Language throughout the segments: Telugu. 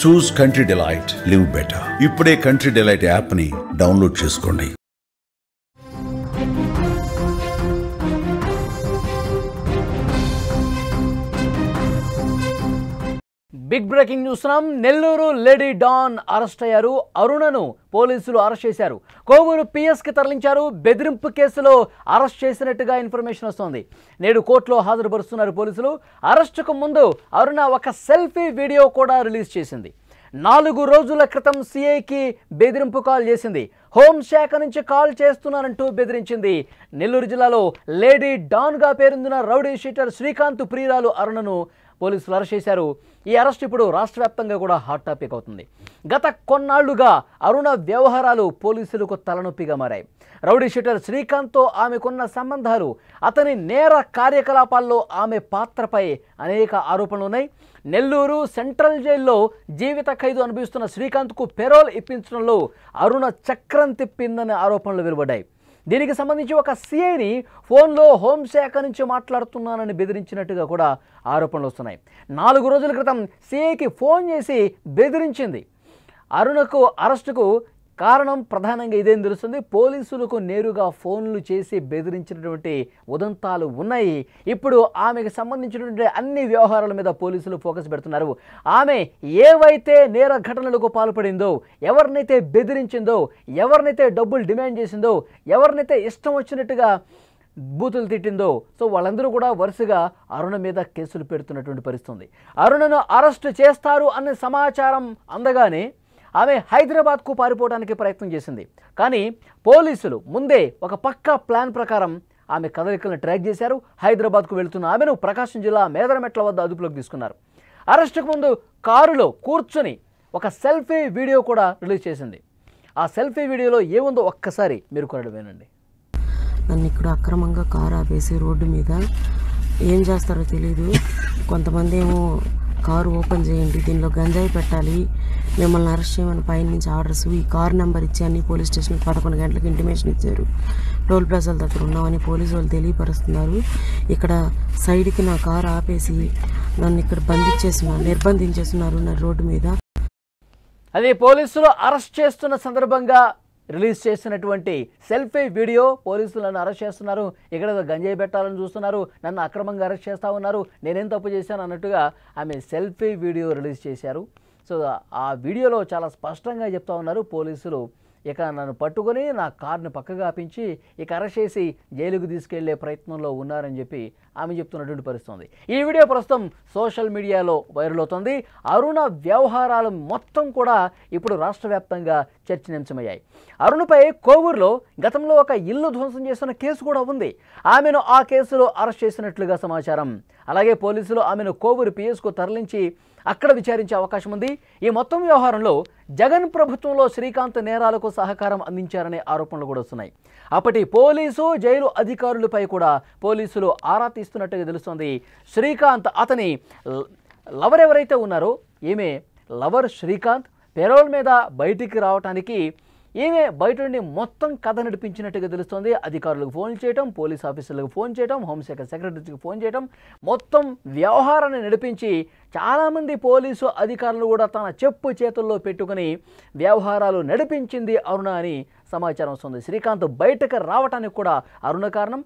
చూస్ కంట్రీ డిలైట్, లివ్ బెటర్. ఇప్పుడే కంట్రీ డిలైట్ యాప్ ని డౌన్లోడ్ చేసుకోండి. బిగ్ బ్రేకింగ్ చూస్తున్నాం. నెల్లూరు లేడీ డాన్ అరెస్ట్ అయ్యారు. అరుణను పోలీసులు అరెస్ట్ చేశారు. కోవూరు పిఎస్కి తరలించారు. బెదిరింపు కేసులో అరెస్ట్ చేసినట్టుగా ఇన్ఫర్మేషన్ వస్తోంది. నేడు కోర్టులో హాజరుపరుస్తున్నారు పోలీసులు. అరెస్టుకు ముందు అరుణ ఒక సెల్ఫీ వీడియో కూడా రిలీజ్ చేసింది. 4 రోజుల క్రితం సిఐకి బెదిరింపు కాల్ చేసింది. హోంశాఖ నుంచి కాల్ చేస్తున్నానంటూ బెదిరించింది. నెల్లూరు జిల్లాలో లేడీ డాన్గా పేరొందిన రౌడీ షీటర్ శ్రీకాంత్ ప్రియురాలు అరుణను పోలీసులు అరెస్ట్ చేశారు. ఈ అరెస్ట్ ఇప్పుడు రాష్ట్ర వ్యాప్తంగా కూడా హాట్ టాపిక్ అవుతుంది. గత కొన్నాళ్లుగా అరుణ వ్యవహారాలు పోలీసులకు తలనొప్పిగా మారాయి. రౌడీ షీటర్ శ్రీకాంత్తో ఆమెకున్న సంబంధాలు, అతని నేర కార్యకలాపాల్లో ఆమె పాత్రపై అనేక ఆరోపణలు ఉన్నాయి. నెల్లూరు సెంట్రల్ జైల్లో జీవిత ఖైదు అనుభవిస్తున్న శ్రీకాంత్కు పెరోల్ ఇప్పించడంలో అరుణ చక్రం తిప్పిందనే ఆరోపణలు వెలువడ్డాయి. దీనికి సంబంధించి ఒక సిఐని ఫోన్లో హోంశాఖ నుంచి మాట్లాడుతున్నానని బెదిరించినట్టుగా కూడా ఆరోపణలు వస్తున్నాయి. 4 రోజుల క్రితం సిఐకి ఫోన్ చేసి బెదిరించింది. అరుణకు అరెస్టుకు కారణం ప్రధానంగా ఇదేం తెలుస్తుంది. పోలీసులకు నేరుగా ఫోన్లు చేసి బెదిరించినటువంటి ఉదంతాలు ఉన్నాయి. ఇప్పుడు ఆమెకు సంబంధించినటువంటి అన్ని వ్యవహారాల మీద పోలీసులు ఫోకస్ పెడుతున్నారు. ఆమె ఏవైతే నేర ఘటనలకు పాల్పడిందో, ఎవరినైతే బెదిరించిందో, ఎవరినైతే డబ్బులు డిమాండ్ చేసిందో, ఎవరినైతే ఇష్టం వచ్చినట్టుగా బూతులు తిట్టిందో, సో వాళ్ళందరూ కూడా వరుసగా అరుణ మీద కేసులు పెడుతున్నటువంటి పరిస్థితి. అరుణను అరెస్టు చేస్తారు అనే సమాచారం అందగానే ఆమె హైదరాబాద్కు పారిపోవడానికి ప్రయత్నం చేసింది. కానీ పోలీసులు ముందే ఒక పక్కా ప్లాన్ ప్రకారం ఆమె కదలికలను ట్రాక్ చేశారు. హైదరాబాద్కు వెళుతున్న ఆమెను ప్రకాశం జిల్లా మేదరమెట్ల వద్ద అదుపులోకి తీసుకున్నారు. అరెస్టుకు ముందు కారులో కూర్చొని ఒక సెల్ఫీ వీడియో కూడా రిలీజ్ చేసింది. ఆ సెల్ఫీ వీడియోలో ఏముందో ఒక్కసారి మీరు కూడా వినండి. నన్ను ఇక్కడ అక్రమంగా కారు ఆపేసి రోడ్డు మీద ఏం చేస్తారో తెలీదు. కొంతమంది ఏమో కారు ఓపెన్ చేయండి, దీనిలో గంజాయి పెట్టాలి, మిమ్మల్ని అరెస్ట్ చేయమని పైన నుంచి ఆర్డర్స్, ఈ కారు నెంబర్ ఇచ్చి అన్ని పోలీస్ స్టేషన్కి 11 గంటలకు ఇంటిమేషన్ ఇచ్చారు. టోల్ ప్లాజాల దగ్గర ఉన్నామని పోలీసు వాళ్ళు తెలియపరుస్తున్నారు. ఇక్కడ సైడ్కి నా కారు ఆపేసి నన్ను ఇక్కడ నిర్బంధించేస్తున్నారు నా రోడ్డు మీద. అది పోలీసులు అరెస్ట్ చేస్తున్న సందర్భంగా రిలీజ్ చేసినటువంటి సెల్ఫీ వీడియో. పోలీసులు నన్ను అరెస్ట్ చేస్తున్నారు, ఇక్కడ గంజాయి పెట్టాలని చూస్తున్నారు, నన్ను అక్రమంగా అరెస్ట్ చేస్తూ ఉన్నారు, నేనేం తప్పు చేశాను అన్నట్టుగా ఆమె సెల్ఫీ వీడియో రిలీజ్ చేశారు. సో ఆ వీడియోలో చాలా స్పష్టంగా చెప్తా ఉన్నారు పోలీసులు, ఇక నన్ను పట్టుకొని నా కార్ని పక్కగా ఆపించి ఇక అరెస్ట్ చేసి జైలుకు తీసుకెళ్లే ప్రయత్నంలో ఉన్నారని చెప్పి ఆమె చెప్తున్నటువంటి పరిస్థితి ఉంది. ఈ వీడియో ప్రస్తుతం సోషల్ మీడియాలో వైరల్ అవుతుంది. అరుణ వ్యవహారాలు మొత్తం కూడా ఇప్పుడు రాష్ట్ర వ్యాప్తంగా చర్చనీయాంశమయ్యాయి. అరుణపై కోవూరులో గతంలో ఒక ఇల్లు ధ్వంసం చేస్తున్న కేసు కూడా ఉంది. ఆమెను ఆ కేసులో అరెస్ట్ చేసినట్లుగా సమాచారం. అలాగే పోలీసులు ఆమెను కోవూరు పిఎస్కు తరలించి అక్కడ విచారించే అవకాశం ఉంది. ఈ మొత్తం వ్యవహారంలో జగన్ ప్రభుత్వంలో శ్రీకాంత్ నేరాలకు సహకారం అందించారనే ఆరోపణలు కూడా వస్తున్నాయి. అప్పటి పోలీసు జైలు అధికారులపై కూడా పోలీసులు ఆరా తీస్తున్నట్టుగా తెలుస్తోంది. శ్రీకాంత్ అతని లవర్ ఎవరైతే ఉన్నారో, ఈమె లవర్ శ్రీకాంత్ పెరోల్ మీద బయటికి రావడానికి ఈమె బయట నుండి మొత్తం కథ నడిపించినట్టుగా తెలుస్తోంది. అధికారులకు ఫోన్ చేయటం, పోలీస్ ఆఫీసర్లకు ఫోన్ చేయటం, హోంశాఖ సెక్రటరీకి ఫోన్ చేయటం, మొత్తం వ్యవహారాన్ని నడిపించి చాలామంది పోలీసు అధికారులు కూడా తన చెప్పు చేతుల్లో పెట్టుకుని వ్యవహారాలు నడిపించింది అరుణ అని సమాచారం వస్తుంది. శ్రీకాంత్ బయటకు రావడానికి కూడా అరుణ కారణం.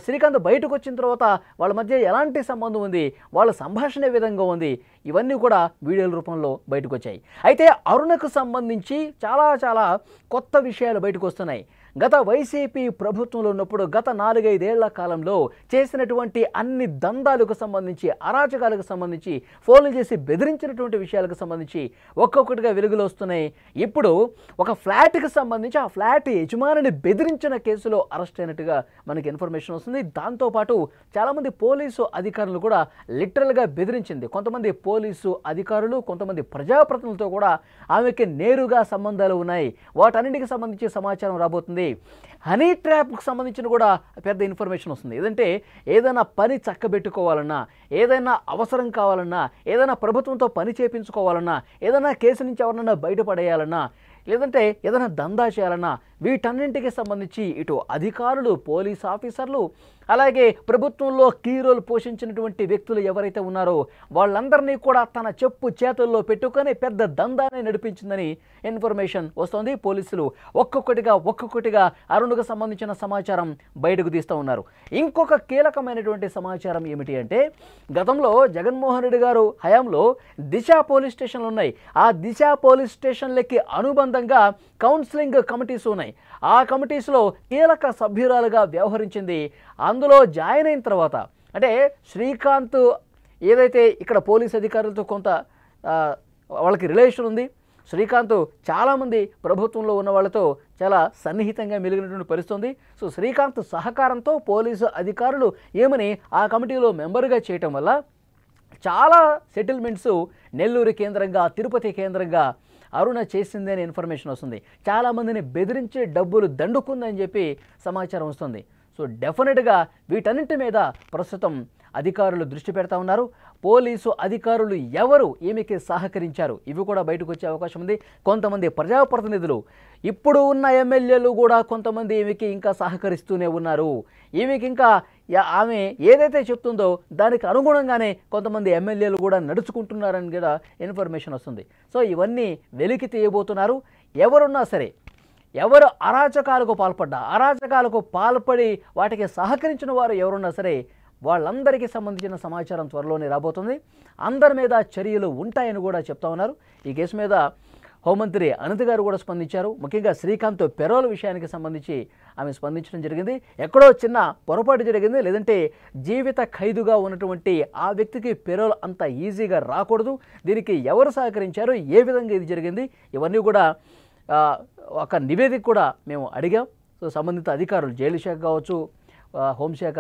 శ్రీకాంత్ బయటకు వచ్చిన తర్వాత వాళ్ళ మధ్య ఎలాంటి సంబంధం ఉంది, వాళ్ళ సంభాషణ విధంగా ఉంది, ఇవన్నీ కూడా వీడియోల రూపంలో బయటకు వచ్చాయి. అయితే అరుణకు సంబంధించి చాలా కొత్త విషయాలు బయటకు వస్తున్నాయి. గత వైసీపీ ప్రభుత్వంలో ఉన్నప్పుడు గత 4-5 ఏళ్ల కాలంలో చేసినటువంటి అన్ని దందాలకు సంబంధించి, అరాచకాలకు సంబంధించి, ఫోన్లు చేసి బెదిరించినటువంటి విషయాలకు సంబంధించి ఒక్కొక్కటిగా వెలుగులో వస్తున్నాయి. ఇప్పుడు ఒక ఫ్లాట్కి సంబంధించి ఆ ఫ్లాట్ యజమానిని బెదిరించిన కేసులో అరెస్ట్ అయినట్టుగా మనకి ఇన్ఫర్మేషన్ వస్తుంది. దాంతోపాటు చాలామంది పోలీసు అధికారులు కూడా లిటరల్గా బెదిరించింది. కొంతమంది పోలీసు అధికారులు, కొంతమంది ప్రజాప్రతినిధులతో కూడా ఆమెకి నేరుగా సంబంధాలు ఉన్నాయి. వాటన్నింటికి సంబంధించి సమాచారం రాబోతుంది. హనీ ట్రాప్కి సంబంధించిన కూడా పెద్ద ఇన్ఫర్మేషన్ వస్తుంది. ఏదంటే ఏదైనా పని చక్కబెట్టుకోవాలన్నా, ఏదైనా అవసరం కావాలన్నా, ఏదైనా ప్రభుత్వంతో పని చేయించుకోవాలన్నా, ఏదైనా కేసు నుంచి ఎవరన్నా బయటపడేయాలన్నా, లేదంటే ఏదైనా దందా చేయాలన్నా వీటన్నింటికి సంబంధించి ఇటు అధికారులు, పోలీస్ ఆఫీసర్లు, అలాగే ప్రభుత్వంలో కీ రోల్ పోషించినటువంటి వ్యక్తులు ఎవరైతే ఉన్నారో వాళ్ళందరినీ కూడా తన చెప్పు చేతుల్లో పెట్టుకొని పెద్ద దందాన్ని నడిపించిందని ఇన్ఫర్మేషన్ వస్తోంది. పోలీసులు ఒక్కొక్కటిగా అరుణ్కు సంబంధించిన సమాచారం బయటకు తీస్తూ ఉన్నారు. ఇంకొక కీలకమైనటువంటి సమాచారం ఏమిటి అంటే, గతంలో జగన్మోహన్ రెడ్డి గారు హయాంలో దిశ పోలీస్ స్టేషన్లు ఉన్నాయి. ఆ దిశ పోలీస్ స్టేషన్లకి అనుబంధంగా కౌన్సిలింగ్ కమిటీస్ ఉన్నాయి. ఆ కమిటీస్లో కీలక సభ్యురాలుగా వ్యవహరించింది. అందులో జాయిన్ అయిన తర్వాత అంటే శ్రీకాంత్ ఏదైతే ఇక్కడ పోలీస్ అధికారులతో కొంత వాళ్ళకి రిలేషన్ ఉంది. శ్రీకాంత్ చాలామంది ప్రభుత్వంలో ఉన్న వాళ్ళతో చాలా సన్నిహితంగా మెలిగినటువంటి పరిస్థితుంది. సో శ్రీకాంత్ సహకారంతో పోలీసు అధికారులు ఏమని ఆ కమిటీలో మెంబర్గా చేయటం వల్ల చాలా సెటిల్మెంట్స్ నెల్లూరు కేంద్రంగా, తిరుపతి కేంద్రంగా అరుణ చేసింది అనే ఇన్ఫర్మేషన్ వస్తుంది. చాలామందిని బెదిరించి డబ్బులు దండుకుందని చెప్పి సమాచారం వస్తుంది. సో డెఫినెట్గా వీటన్నింటి మీద ప్రస్తుతం అధికారులు దృష్టి పెడతా ఉన్నారు. పోలీసు అధికారులు ఎవరు ఈమెకి సహకరించారు ఇవి కూడా బయటకు వచ్చే అవకాశం ఉంది. కొంతమంది ప్రజాప్రతినిధులు, ఇప్పుడు ఉన్న ఎమ్మెల్యేలు కూడా కొంతమంది ఈమెకి ఇంకా సహకరిస్తూనే ఉన్నారు. ఈమెకి ఇంకా ఆమె ఏదైతే చెప్తుందో దానికి అనుగుణంగానే కొంతమంది ఎమ్మెల్యేలు కూడా నడుచుకుంటున్నారని కూడా ఇన్ఫర్మేషన్ వస్తుంది. సో ఇవన్నీ వెలికి తీయబోతున్నారు. ఎవరున్నా సరే, ఎవరు అరాచకాలకు పాల్పడి వాటికి సహకరించిన వారు ఎవరున్నా సరే వాళ్ళందరికీ సంబంధించిన సమాచారం త్వరలోనే రాబోతుంది. అందరి మీద చర్యలు ఉంటాయని కూడా చెప్తా ఉన్నారు. ఈ కేసు మీద హోంమంత్రి అనిత గారు కూడా స్పందించారు. ముఖ్యంగా శ్రీకాంత్ పెరోల్ విషయానికి సంబంధించి ఆమె స్పందించడం జరిగింది. ఎక్కడో చిన్న పొరపాటు జరిగింది, లేదంటే జీవిత ఖైదుగా ఉన్నటువంటి ఆ వ్యక్తికి పెరోల్ అంత ఈజీగా రాకూడదు. దీనికి ఎవరు సహకరించారు, ఏ విధంగా ఇది జరిగింది, ఇవన్నీ కూడా ఒక నివేదిక కూడా మేము అడిగాం. సో సంబంధిత అధికారులు, జైలు శాఖ కావచ్చు, హోంశాఖ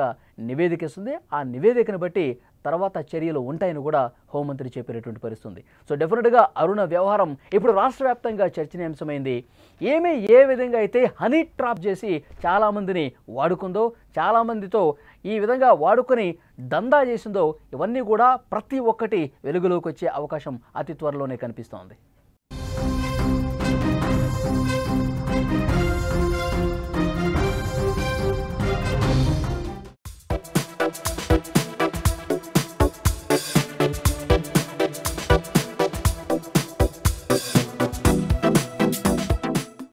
నివేదిక ఇస్తుంది. ఆ నివేదికను బట్టి తర్వాత చర్యలు ఉంటాయని కూడా హోంమంత్రి చెప్పినటువంటి పరిస్థితుంది. సో డెఫినెట్గా అరుణ వ్యవహారం ఇప్పుడు రాష్ట్ర వ్యాప్తంగా చర్చనీయాంశమైంది. ఏ విధంగా అయితే హనీ ట్రాప్ చేసి చాలామందిని వాడుకుందో, చాలామందితో ఈ విధంగా వాడుకొని దందా చేసిందో, ఇవన్నీ కూడా ప్రతి ఒక్కటి వెలుగులోకి వచ్చే అవకాశం అతి త్వరలోనే కనిపిస్తోంది.